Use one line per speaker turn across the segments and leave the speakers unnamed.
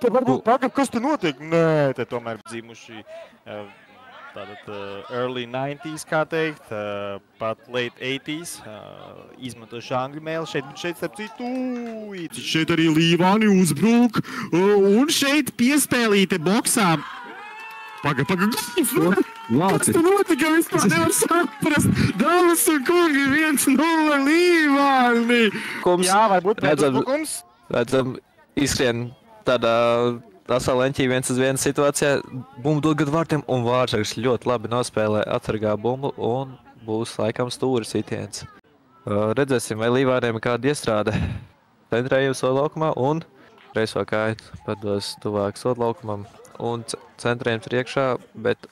Te varbūt pagaid, kas te notiek? Nē, te tomēr dzimuši tātad early 90s, kā teikt, pat late 80s, izmantojuši angļu mēli. Šeit starp citu, šeit arī Līvāni uzbruk, un šeit piespēlīte boksā. Pagaid, kas te notika? Vispār nevar saprast. Dāmas un kungi, 1-0 Līvāni. Jā, varbūt pēduzbrukums.
Redzam, izskrien tādā leņķī 1-1 situācijā. Bumbu dod gadu vārtiem, un Vārtsargs ļoti labi nospēlē, atsargā bumbu, un būs laikam stūra sitiens. Redzēsim, vai Līvāniem kāda iestrāde. Centrējums sodlaukumā, un kreiso kāju pados tuvāk sodlaukumam, un centrējums ir iekšā, bet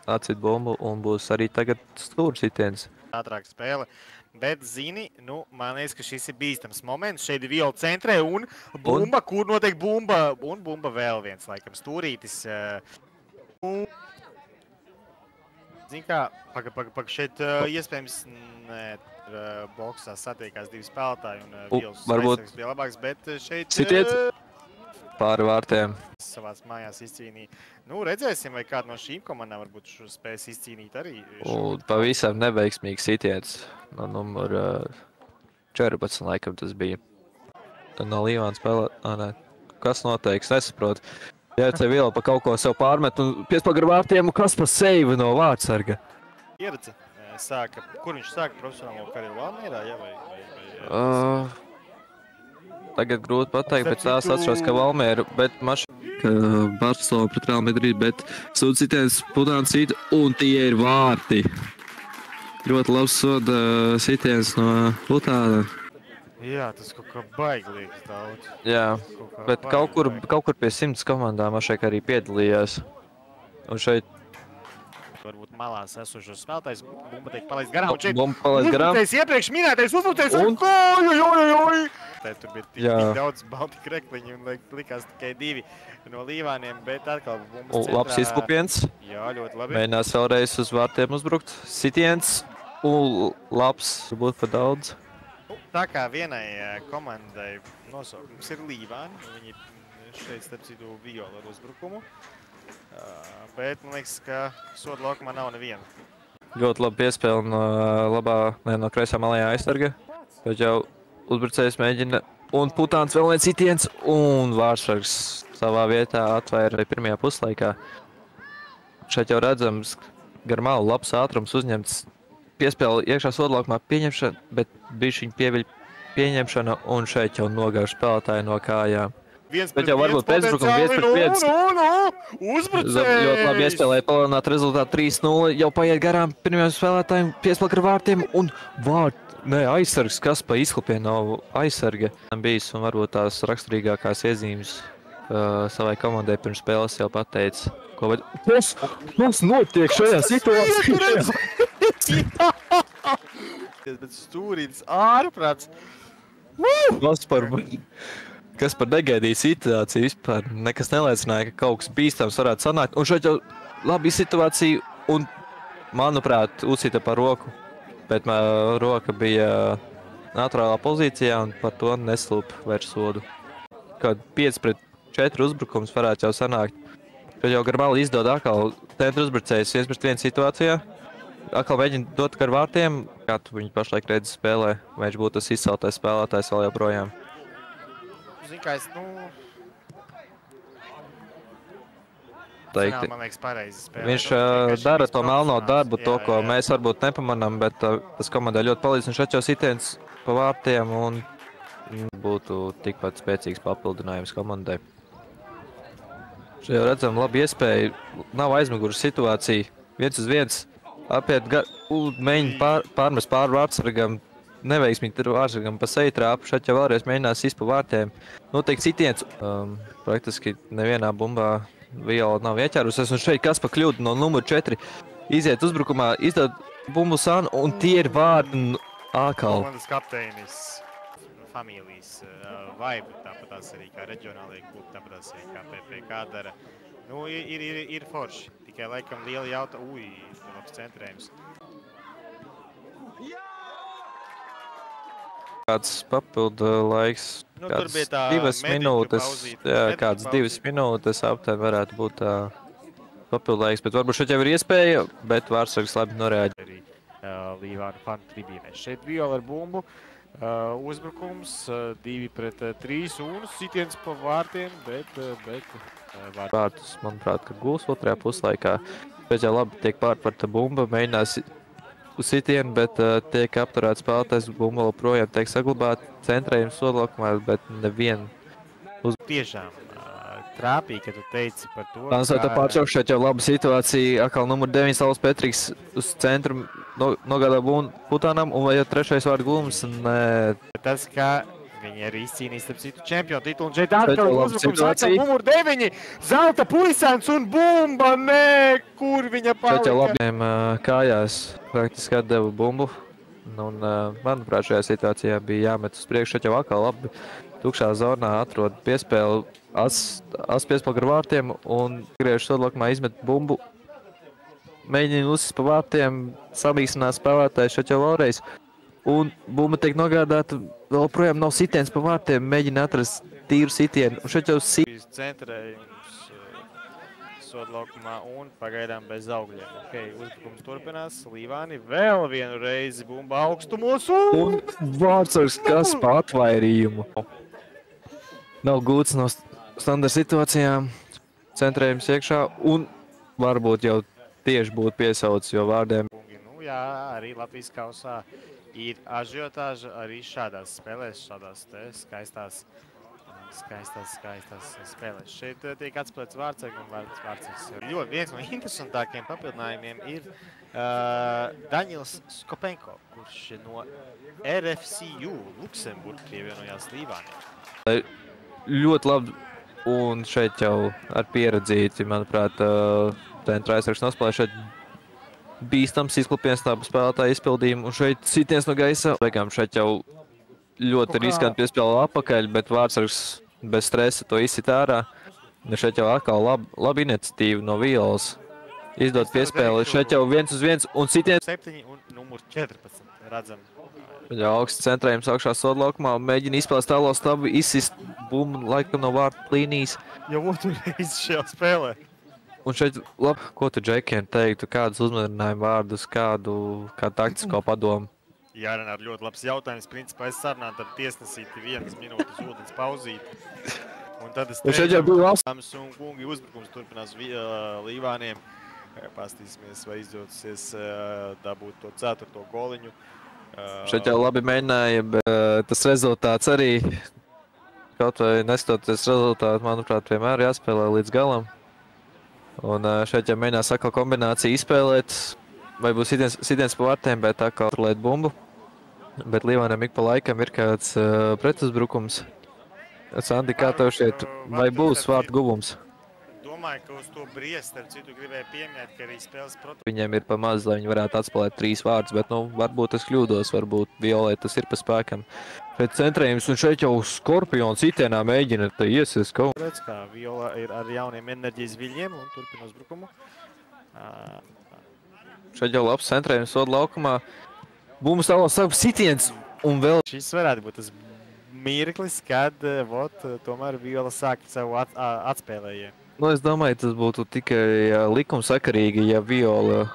atcīt bumbu, un būs arī tagad stūra sitiens.
Ātrāk spēle. Bet, zini, man liekas, ka šis ir bīstams moments. Šeit ir Viola centrē un bumba, kur notiek bumba. Un bumba vēl viens, laikam, stūrītis. Zini kā, šeit iespējams boksā satiekās divi spēlētāji un Violas aizsargs bija labāks, bet šeit...
Sitiet pāri vārtiem.
Savās mājās izcīnīja. Redzēsim, vai kāda no šīm komandām varbūt šo spējas izcīnīt arī.
Pavisam neveiksmīgs sitiens. No numur 14, laikam tas bija. Tad no Līvāna spēlē... Kas noteiks? Nesaprot. Jā, te Vila pa kaut ko sev pārmet un piespagar vārtiem, un kas pa seivi no Vārtsarga?
Pieredze sāka. Kur viņš sāka profesionālo karjeru Valmierā?
Tagad grūti pateikt, bet tās atceros, ka Valmiera, bet Barcelona pret Real Madrid, bet sūd sitiens Putāns sita, un tie ir vārti. Ļoti labs soda sitiens no Putāna.
Jā, tas kaut kā baigi liekas daudz.
Jā, bet kaut kur pie 100 komandām šeit arī piedalījās. Un šeit...
Varbūt malās esošos spēlētājs, bumba tiek palaist garām.
Bumba palaist garām.
Uzbrucējs iepriekš minētais, uzbrucējs un... Tur bija tik daudz balti krekliņi un likās tikai 2 no Līvāniem, bet atkal bumbas centrā.
Labs izklupiens.
Jā, ļoti labi.
Mēģinās vēlreiz uz vārtiem uzbrukt. Sitiens un labs, varbūt pa daudz.
Tā kā vienai komandai nosaukums ir Līvāni, viņi šeit starp citu Viola ar uzbrukumu. Bet man liekas, ka soda laukumā nav neviena.
Ļoti labi piespēle no kreisā malējā aizsarga. Bet jau uzbrucējs mēģina, un Putāns vēl viens sitiens, un Vārtsargs savā vietā atvēra pirmajā puslaikā. Šeit jau redzams, gar malu labs ātrums uzņemts. Piespēle iekšā soda laukumā pieņemšana, bet bišķiņ pieviļ pieņemšana, un šeit jau nogāž spēlētāji no kājām. Bet jau varbūt pēcbrukuma 1-5.
Uzbrucējs!
Ļoti labi iespēlēja palielināt rezultātu 3-0. Jau paiet garām pirmajiem spēlētājiem, piespēlēja ar vārtiem un aizsargs, kas pa izklupiem nav aizsarga. Bijis un varbūt tās raksturīgākās iezīmes savai komandai pirms spēles jau pateica. Kas notiek šajā situācijā?
Bet stūrītis ārprāts.
Kas par negaidīju situāciju vispār. Nekas neliecināja, ka kaut kas bīstams varētu sanākt. Un šeit jau labi situācija un, manuprāt, uzsita par roku. Bet roka bija naturālā pozīcijā un par to neslūp vairs sodu. Kad 5-4 uzbrukums varētu jau sanākt. Tad jau gar mali izdod atkal centra uzbrucējs 1-1 situācijā. Atkal mēģina dot gar vārtiem, kā tu viņu pašlaik redzi spēlē. Vai viņš būtu tas izceltais spēlētājs vēl joprojām.
Zini, kā es,
teikti.
Man liekas, pareizi spēlē.
Viņš dara to melno darbu, to, ko mēs varbūt nepamanām, bet tas komandai ļoti palīdz. Un šeit jau sitiens pa vārtiem un būtu tikpat spēcīgs papildinājums komandai. Šeit jau redzam labi iespēju, nav aizmugures situācija, 1-1, apiet mēģina pārmest pāri Vārtsargam. Neveiksmīgi tur Vārtsargam pa seju trāpu, šeit jau vēlreiz mēģinās izpa vārtiem. Notiek sitiens, praktiski nevienā bumbā Viola nav ieķērusies, un šeit kas pa kļūdu no numur 4 iziet uzbrukumā, izdod bumbu Sanu, un tie ir vārdi ākal.
Komandas kapteinis, familijas vaibu, tāpatās arī kā reģionālajie klubi, tāpatās arī kā PPK dara. Ir forši, tikai laikam liela jauta, labs centrējums.
Kāds papildu laiks,
Nu, tur bija tā
2 minūtes, kāds 2 minūtes aptuveni varētu būt tā papildu laiks, bet varbūt šeit jau ir iespēja, bet Vārtsargs labi noreaģē.
Arī Līvāna fanu tribīnē. Šeit Viola ar bumbu, uzbrukums 2-3 un sitiens pa vārtiem, bet
Vārtus, manuprāt, ka gūs otrajā puslaikā. Pēc jau labi tiek pārtverta bumba, mēģinās uz sitienu, bet tiek apturēts spēlētājs, bumba joprojām tiek saglabāta centrējums sodlaukumā, bet nevienu
tiešām trāpīgi, ka tu teici par to.
Tā pāršaukšu šeit jau laba situācija. Atkal numur 9 Sauls Petriks uz centru nogādā Putānam, un vai jau trešais vārdu Glums? Nē.
Tas, ka viņi arī izcīnīs starp citu čempionu titulu. Un šeit atkal uzbrukums atkal numur 9. Zelta puisēns un bumba, nē, kur viņa palika.
Šeit jau labiem kājās praktiski atdeva bumbu. Un, manuprāt, šajā situācijā bija jāmet uz priekšu. Šeit jau atkal labi tukšā zonā atrod piespēli. As piespēl gar vārtiem un griež sodlaukumā izmet bumbu. Mēģina uzsist pa vārtiem, samīksinās spēlētājs šeit jau vēlreiz. Un bumba tiek nogādāta, vēl projām nav sitiens pa vārtiem, mēģina atrast tīru sitienu. Un šeit jau
centrējums sodlaukumā un pagaidām bez augļiem. Uzbrukums turpinās. Līvāni vēl vienu reizi bumba augstumos
un Vārtsargs kas pa atvairījumu. Nav gūts no standarta situācijām, centrējums iekšā un varbūt jau tieši būtu piesaucis, jo vārdiem.
Jā, arī Latvijas kausā ir ažiotāža arī šādās spēlēs, šādās skaistās spēlēs. Šeit tiek atspēlēts Vārtsargs un Vārtsargs. Ļoti viens no interesantākiem papildinājumiem ir Daņils Skopenko, kurš no RFCU Luksemburga pievienojās Līvāniem.
Ļoti labi, un šeit jau ar pieredzīti, manuprāt, centra aizsargs nospēlē šeit bīstams izklupiens tāpu spēlētāju izpildījumu, un šeit sitiens no gaisa. Beigām šeit jau ļoti riskanti piespēlē apakaļ, bet Vārtsargs bez stresa to izsit ārā. Šeit jau atkal laba iniciatīva no Violas. Izdot piespēli, šeit jau 1-1 un sitiens.
7 un numur 14, redzam.
Jā, augsts centrējums augšā sodlaukumā, mēģina izspēlēt tālo stabu, izsist bumbu laikam no vārtu līnijas.
Jau otru reizi šajā spēlē.
Un šeit, labi, ko tu, Džekien, teiktu, kādus uzmaninājumu vārdus, kādu taktisko padomu?
Jā, Renār, ļoti labs jautājums. Principā es sarunātu ar tiesnesīti 1 minūtes ūdens pauzīt. Un tad es teiktu, un kungi uzbrukums turpinās Līvāniem. Pastīsimies, vai izdosies dabūt to 4. goliņu.
Šeit jau labi mēģināja, bet tas rezultāts arī, kaut vai nestoties rezultātu, manuprāt, vienmēr jāspēlē līdz galam. Un šeit jau mēģinās atkal kombināciju izspēlēt, vai būs sitiens pa vārtiem, bet atkal turlēt bumbu. Bet Līvānam ik pa laikam ir kāds pretuzbrukums. Sandi, kā tev šeit, vai būs vārtu guvums?
Domāju, ka uz to briest, ar citu gribēju pieminēt, ka arī spēles protokols.
Viņiem ir pa maz, lai viņi varētu atspēlēt 3 vārdus, bet, varbūt es kļūdos, varbūt Violai tas ir pa spēkam. Šeit centrējums, un šeit jau Skorpions sitienā mēģina iesies kaut.
Redz, kā Viola ir ar jauniem enerģijas viļņiem un turpina uzbrukumu.
Šeit jau labs centrējums soda laukumā. Bumbas tālāk savu sitiens, un vēl.
Šis varētu būt tas mirklis, kad tomēr Viola sāk savu atspēlējienu.
Es domāju, tas būtu tikai likumsakarīgi, ja Viola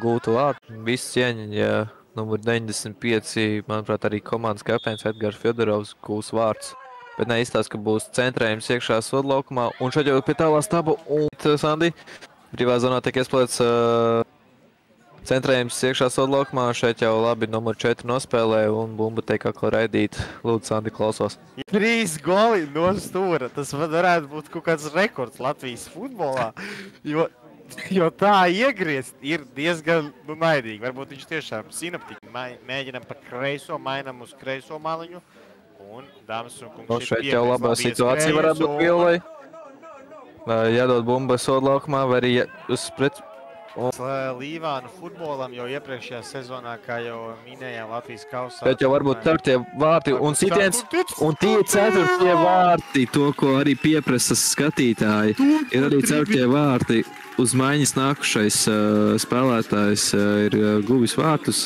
gūtu vārtu. Viss cieņa, ja numur 95, manuprāt, arī komandas kapteinis Edgars Fjodorovs gūs vārds. Bet neizstās, ka būs centrējums iekšā sodlaukumā. Un šeit jau pie tālā staba. Un Sandi, brīvā zonā tiek iespēlēts centrējums iekšā sodlaukumā. Šeit jau labi numur 4 nospēlē un bumba tiek atkal raidīta. Lūdzu, Sandi, klausos.
3 goli no stūra. Tas varētu būt kaut kāds rekords Latvijas futbolā. Jo tā iegriezt ir diezgan naidīgi. Varbūt viņš tiešām sinaptiķi mēģinam pa kreiso, mainam uz kreiso maliņu. Un, dāmas un kungi,
šeit jau labā situācija varētu būt Violai. Jādod bumba sodlaukumā vai arī uz pret.
Līvānu futbolam jau iepriekšējā sezonā, kā jau minējām Latvijas kausā.
Šeit jau varbūt 4. vārti un sitiens. Un tie 4. vārti, to, ko arī pieprasa skatītāji, ir arī 4. vārti. Uz maiņas nākušais spēlētājs ir guvis vārtus.